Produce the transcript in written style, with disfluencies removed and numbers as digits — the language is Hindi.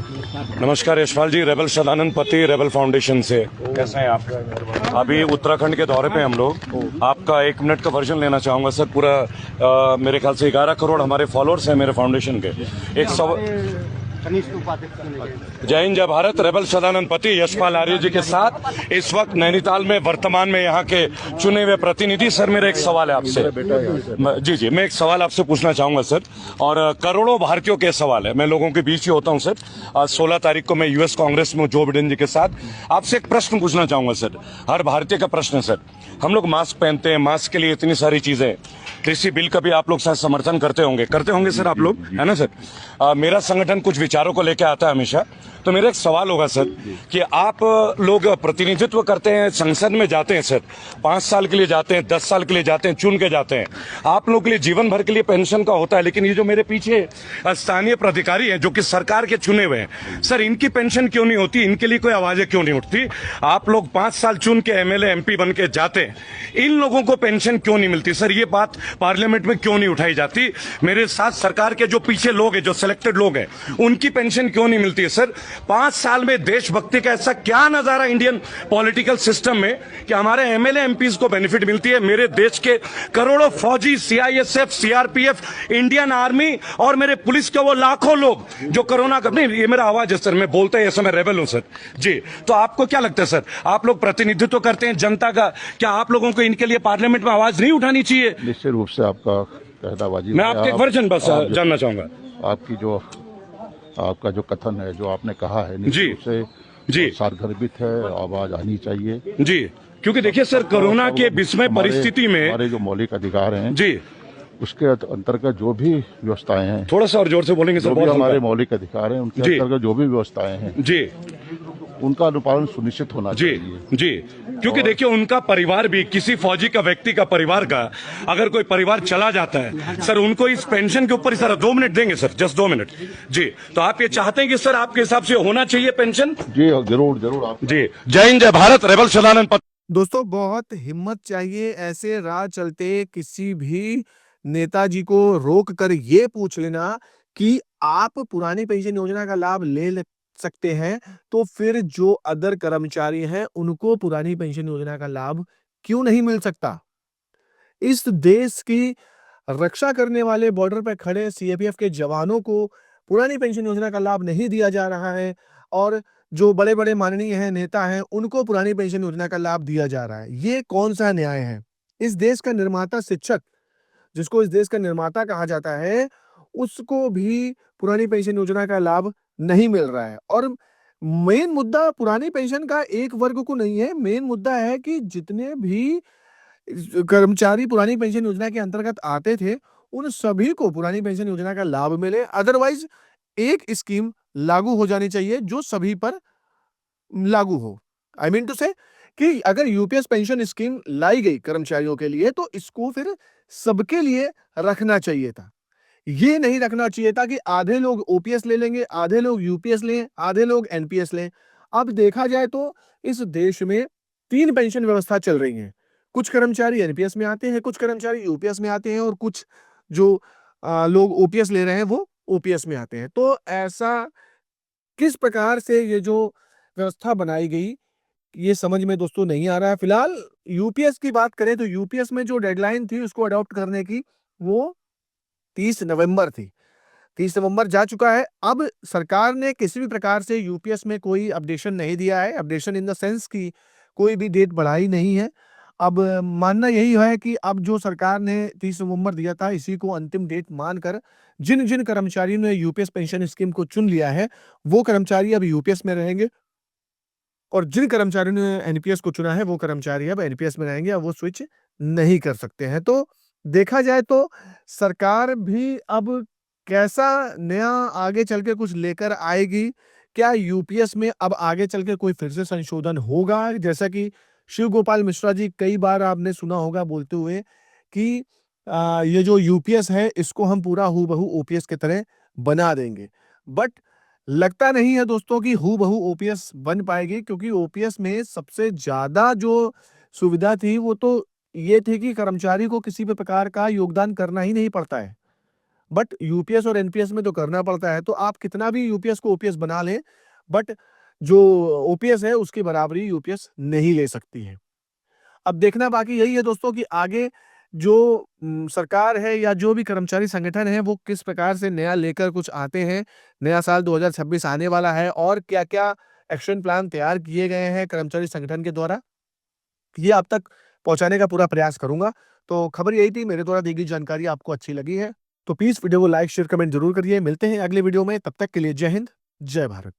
नमस्कार यशपाल जी, रेबल सदानंद पति, रेबल फाउंडेशन से। कैसे हैं आप? अभी उत्तराखंड के दौरे पे हम लोग। आपका 1 मिनट का वर्जन लेना चाहूँगा सर। पूरा मेरे ख्याल से 11 करोड़ हमारे फॉलोअर्स हैं मेरे फाउंडेशन के। जय हिंद जय भारत। रेबल सदानंद पति यशपाल आर्य जी के साथ इस वक्त नैनीताल में वर्तमान में यहाँ के चुने हुए प्रतिनिधि। सर मेरा एक सवाल है आपसे। जी, मैं एक सवाल आपसे पूछना चाहूंगा सर, और करोड़ों भारतीयों के सवाल है। मैं लोगों के बीच ही होता हूं सर। आज 16 तारीख को मैं यूएस कांग्रेस में जो बिडेन जी के साथ आपसे एक प्रश्न पूछना चाहूंगा सर। हर भारतीय का प्रश्न है सर। हम लोग मास्क पहनते हैं, मास्क के लिए इतनी सारी चीजें। कृषि बिल का भी आप लोग शायद समर्थन करते होंगे सर, आप लोग, है ना सर? मेरा संगठन कुछ विचारों को लेकर आता है हमेशा। तो मेरा एक सवाल होगा सर कि आप लोग प्रतिनिधित्व करते हैं, संसद में जाते हैं सर, 5 साल के लिए जाते हैं, 10 साल के लिए जाते हैं, चुन के जाते हैं। आप लोग के लिए जीवन भर के लिए पेंशन का होता है, लेकिन ये जो मेरे पीछे स्थानीय प्राधिकारी हैं जो कि सरकार के चुने हुए हैं सर, इनकी पेंशन क्यों नहीं होती? इनके लिए कोई आवाजें क्यों नहीं उठती? आप लोग 5 साल चुन के एमएलए एमपी बन के जाते हैं, इन लोगों को पेंशन क्यों नहीं मिलती सर? ये बात पार्लियामेंट में क्यों नहीं उठाई जाती? मेरे साथ सरकार के जो पीछे लोग हैं, जो सिलेक्टेड लोग हैं, उनकी पेंशन क्यों नहीं मिलती है सर? 5 साल में देशभक्ति का ऐसा क्या नजारा इंडियन पॉलिटिकल सिस्टम में कि हमारे एमएलए एमपीज को बेनिफिट मिलती है? मेरे देश के करोड़ों फौजी, सीआईएसएफ, सीआरपीएफ, इंडियन आर्मी और मेरे पुलिस के वो लाखों लोग जो कोरोना का, नहीं ये मेरा आवाज है सर, मैं बोलते हैं ऐसा, मैं रेबल हूं सर जी। तो आपको क्या लगता है सर, आप लोग प्रतिनिधित्व करते हैं जनता का, क्या आप लोगों को इनके लिए पार्लियामेंट में आवाज नहीं उठानी चाहिए? निश्चित रूप से आपका कहना वाजिब। मैं आपके एक वर्जन बस जानना चाहूंगा। आपका जो कथन है, जो आपने कहा है, निश्चित रूप से जी सारगर्भित है, आवाज आनी चाहिए जी। क्योंकि देखिए सर, कोरोना के विस्मय परिस्थिति में हमारे जो मौलिक अधिकार हैं जी, उसके अंतर्गत जो भी व्यवस्थाएं हैं, थोड़ा सा और जोर से बोलेंगे सर। जो भी हमारे मौलिक अधिकार हैं उनके अंतर्गत जो भी व्यवस्थाएं हैं जी, उनका अनुपालन सुनिश्चित होना चाहिए जी। क्योंकि देखिए उनका परिवार भी, किसी फौजी का, व्यक्ति का परिवार का अगर कोई परिवार चला जाता है सर, उनको इस पेंशन के ऊपर ही सर 2 मिनट देंगे सर, जस्ट 2 मिनट जी। तो आप ये चाहते हैं कि सर आपके हिसाब से होना चाहिए पेंशन? जी जरूर आप जी। जय हिंद जय भारत। रेबल सदानंद पति। दोस्तों, बहुत हिम्मत चाहिए ऐसे राह चलते किसी भी नेताजी को रोक कर ये पूछ लेना कि आप पुरानी पेंशन योजना का लाभ सकते हैं, तो फिर जो अदर कर्मचारी हैं उनको पुरानी पेंशन योजना का लाभ क्यों नहीं मिल सकता? इस देश की रक्षा करने वाले बॉर्डर पर खड़े सीआरपीएफ के जवानों को पुरानी पेंशन योजना का लाभ नहीं दिया जा रहा है, और जो बड़े-बड़े माननीय हैं, नेता हैं, उनको पुरानी पेंशन योजना का लाभ दिया जा रहा है। ये कौन-सा न्याय है? इस देश का निर्माता शिक्षक, जिसको इस देश का निर्माता कहा जाता है, उसको भी पुरानी पेंशन योजना का लाभ नहीं मिल रहा है। और मेन मुद्दा पुरानी पेंशन का एक वर्ग को नहीं है, मेन मुद्दा है कि जितने भी कर्मचारी पुरानी पेंशन योजना के अंतर्गत आते थे, उन सभी को पुरानी पेंशन योजना का लाभ मिले। अदरवाइज एक स्कीम लागू हो जानी चाहिए जो सभी पर लागू हो। आई मीन टू से कि अगर यूपीएस पेंशन स्कीम लाई गई कर्मचारियों के लिए, तो इसको फिर सबके लिए रखना चाहिए था। ये नहीं रखना चाहिए था कि आधे लोग ओपीएस ले लेंगे, आधे लोग यूपीएस लें, आधे लोग एनपीएस लें। अब देखा जाए तो इस देश में 3 पेंशन व्यवस्था चल रही हैं। कुछ कर्मचारी एनपीएस में आते हैं, कुछ कर्मचारी यूपीएस में आते हैं, और कुछ जो लोग ओपीएस ले रहे हैं वो ओपीएस में आते हैं। तो ऐसा किस प्रकार से ये जो व्यवस्था बनाई गई, ये समझ में दोस्तों नहीं आ रहा है। फिलहाल यूपीएस की बात करें तो यूपीएस में जो डेडलाइन थी उसको अडॉप्ट करने की, वो 30 नवंबर थी। 30 नवंबर जा चुका है। अब सरकार ने किसी भी प्रकार से यूपीएस में कोई अपडेशन नहीं दिया है। अपडेशन इन द सेंस कि कोई भी डेट बढ़ाई नहीं है। अब मानना यही है कि अब जो सरकार ने 30 नवंबर दिया था, इसी को अंतिम डेट मानकर जिन-जिन कर्मचारियों ने यूपीएस पेंशन स्कीम को चुन लिया है, वो कर्मचारी अब यूपीएस में रहेंगे, और जिन कर्मचारियों ने एनपीएस को चुना है, वो कर्मचारी अब एनपीएस में रहेंगे, अब वो स्विच नहीं कर सकते हैं। तो देखा जाए तो सरकार भी अब कैसा नया आगे चल के कुछ लेकर आएगी? क्या यूपीएस में अब आगे चल के कोई फिर से संशोधन होगा? जैसा कि शिव गोपाल मिश्रा जी कई बार आपने सुना होगा बोलते हुए कि ये जो यूपीएस है इसको हम पूरा हूबहू ओपीएस की तरह बना देंगे। बट लगता नहीं है दोस्तों कि हूबहू ओपीएस बन पाएगी, क्योंकि ओपीएस में सबसे ज़्यादा जो सुविधा थी वो तो ये थी कि कर्मचारी को किसी भी प्रकार का योगदान करना ही नहीं पड़ता है। बट यूपीएस और एनपीएस में तो करना पड़ता है। तो आप कितना भी यूपीएस को ओपीएस बना लें, बट जो ओपीएस है उसकी बराबरी यूपीएस नहीं ले सकती है। अब देखना बाकी यही है दोस्तों कि आगे जो सरकार है या जो भी कर्मचारी संगठन है वो किस प्रकार से नया लेकर कुछ आते हैं। नया साल 2026 आने वाला है और क्या-क्या एक्शन प्लान तैयार किए गए हैं कर्मचारी संगठन के द्वारा, ये आप तक पहुँचाने का पूरा प्रयास करूँगा। तो खबर यही थी, मेरे द्वारा दी गई जानकारी आपको अच्छी लगी है, तो प्लीज़ वीडियो को लाइक, शेयर, कमेंट ज़रूर करिए। मिलते हैं अगले वीडियो में, तब तक के लिए जय हिंद, जय भारत।